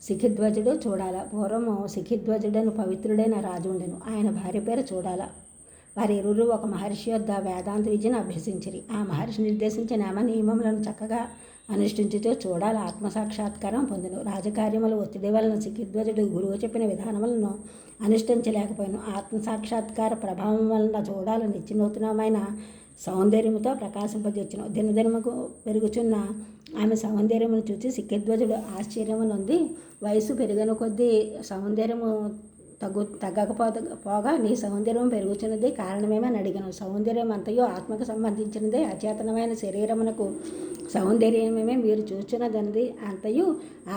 శిఖిధ్వజుడు చూడాల. పూర్వము శిఖిధ్వజుడను పవిత్రుడైన రాజు ఉండెను. ఆయన భార్య పేరు చూడాల. వారిరువురు ఒక మహర్షి యొద్ద వేదాంత విద్యను అభ్యసించిరి. ఆ మహర్షి నిర్దేశించిన నియమములను చక్కగా అనుష్ఠించుతూ చూడాల ఆత్మసాక్షాత్కారం పొందెను. రాజకార్యముల ఒత్తిడి వలన శిఖిధ్వజుడు గురువు చెప్పిన విధానములను అనుష్ఠించలేకపోయాను. ఆత్మసాక్షాత్కార ప్రభావం వలన చూడాల నిత్యనూతనమైన సౌందర్యముతో ప్రకాశింపజేర్చును. దినదినముకు పెరుగుచున్న ఆమె సౌందర్యమును చూసి శిఖిధ్వజుడు ఆశ్చర్యము నొంది, వయసు పెరిగిన కొద్దీ సౌందర్యము తగ్గకపోగా నీ సౌందర్యం పెరుగుచున్నది కారణమేమని అడిగాను. సౌందర్యం అంతయో ఆత్మకు సంబంధించినదే. అచేతనమైన శరీరమునకు సౌందర్యమేమే మీరు చూచున్నదన్నది అంతయు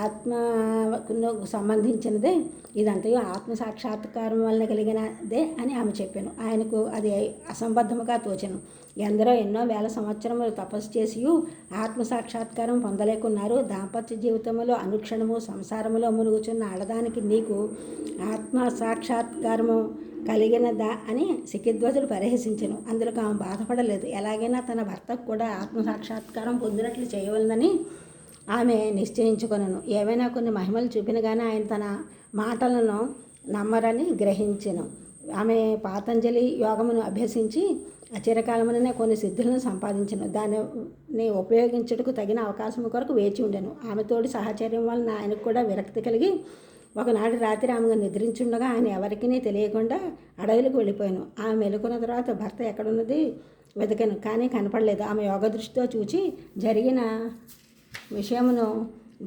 ఆత్మకు సంబంధించినదే. ఇదంతయు ఆత్మ సాక్షాత్కారం వలన కలిగినదే అని ఆమె చెప్పాను. ఆయనకు అది అసంబద్ధముగా తోచెను. ఎందరో ఎన్నో వేల సంవత్సరములు తపస్సు చేసి ఆత్మసాక్షాత్కారం పొందలేకున్నారు. దాంపత్య జీవితంలో అనుక్షణము సంసారములో మునుగుచున్న ఆడదానికి నీకు ఆత్మసాక్షాత్కారము కలిగినదా అని శిఖిధ్వజుడు పరిహసించెను. అందులో ఆమె బాధపడలేదు. ఎలాగైనా తన భర్తకు కూడా ఆత్మసాక్షాత్కారం పొందినట్లు చేయవలనని ఆమె నిశ్చయించుకొనెను. ఏవైనా కొన్ని మహిమలు చూపిన కానీ ఆయన తన మాటలను నమ్మరని గ్రహించెను. ఆమె పాతంజలి యోగమును అభ్యసించి చిరకాలముననే కొన్ని సిద్ధులను సంపాదించను. దానిని ఉపయోగించుటకు తగిన అవకాశం కొరకు వేచి ఉండెను. ఆమెతోటి సహచర్యం వలన ఆయనకు కూడా విరక్తి కలిగి ఒకనాడు రాత్రి ఆమె నిద్రించుండగా ఆయన ఎవరికీ తెలియకుండా అడవులకు వెళ్ళిపోయాను. ఆమె మెలుకున్న తర్వాత భర్త ఎక్కడున్నది వెతకాను, కానీ కనపడలేదు. ఆమె యోగ దృష్టితో చూచి జరిగిన విషయమును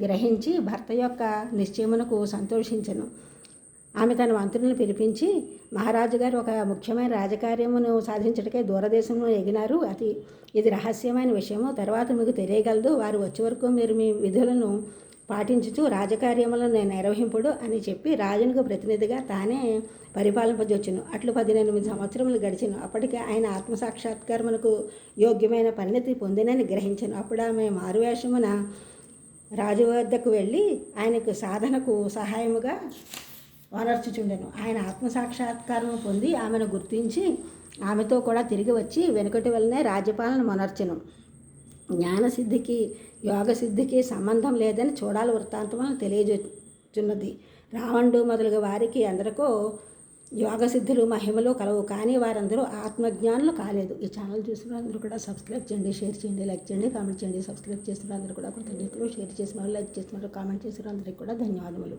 గ్రహించి భర్త యొక్క నిశ్చయమునకు సంతోషించెను. ఆమె తన మంత్రులను పిలిపించి, మహారాజు గారు ఒక ముఖ్యమైన రాజకార్యమును సాధించటకే దూరదేశంలో ఎగినారు. ఇది రహస్యమైన విషయము. తర్వాత మీకు తెలియగలదు. వారు వచ్చే వరకు మీరు మీ విధులను పాటించుతూ రాజకార్యములను నిర్వహింపుడు అని చెప్పి రాజునికి ప్రతినిధిగా తానే పరిపాలింపజొచ్చును. అట్లు 18 సంవత్సరములు గడిచెను. అప్పటికే ఆయన ఆత్మసాక్షాత్కారమునకు యోగ్యమైన పరిణతి పొందినని గ్రహించను. అప్పుడు ఆమె మారువేషమున రాజు వద్దకు వెళ్ళి ఆయనకు సాధనకు సహాయముగా వనర్చుచుండెను. ఆయన ఆత్మసాక్షాత్కారం పొంది ఆమెను గుర్తించి ఆమెతో కూడా తిరిగి వచ్చి వెనుకటి వల్లనే రాజ్యపాలన మొనర్చెను. జ్ఞానసిద్ధికి యోగసిద్ధికి సంబంధం లేదని చూడాల వృత్తాంతములను తెలియజేస్తున్నది. రావణుడు మొదలుగా వారికి అందరికో యోగసిద్ధులు మహిమలు కలవు, కానీ వారందరూ ఆత్మజ్ఞానులు కాలేదు. ఈ ఛానల్ చూసిన అందరూ కూడా సబ్స్క్రైబ్ చేయండి, షేర్ చేయండి, లైక్ చేయండి, కామెంట్ చేయండి. సబ్స్క్రైబ్ చేసిన అందరూ కూడా కృతజ్ఞతలు. షేర్ చేసిన వాళ్ళు, లైక్ చేసిన వాళ్ళు, కామెంట్ చేసిన అందరికీ కూడా ధన్యవాదములు.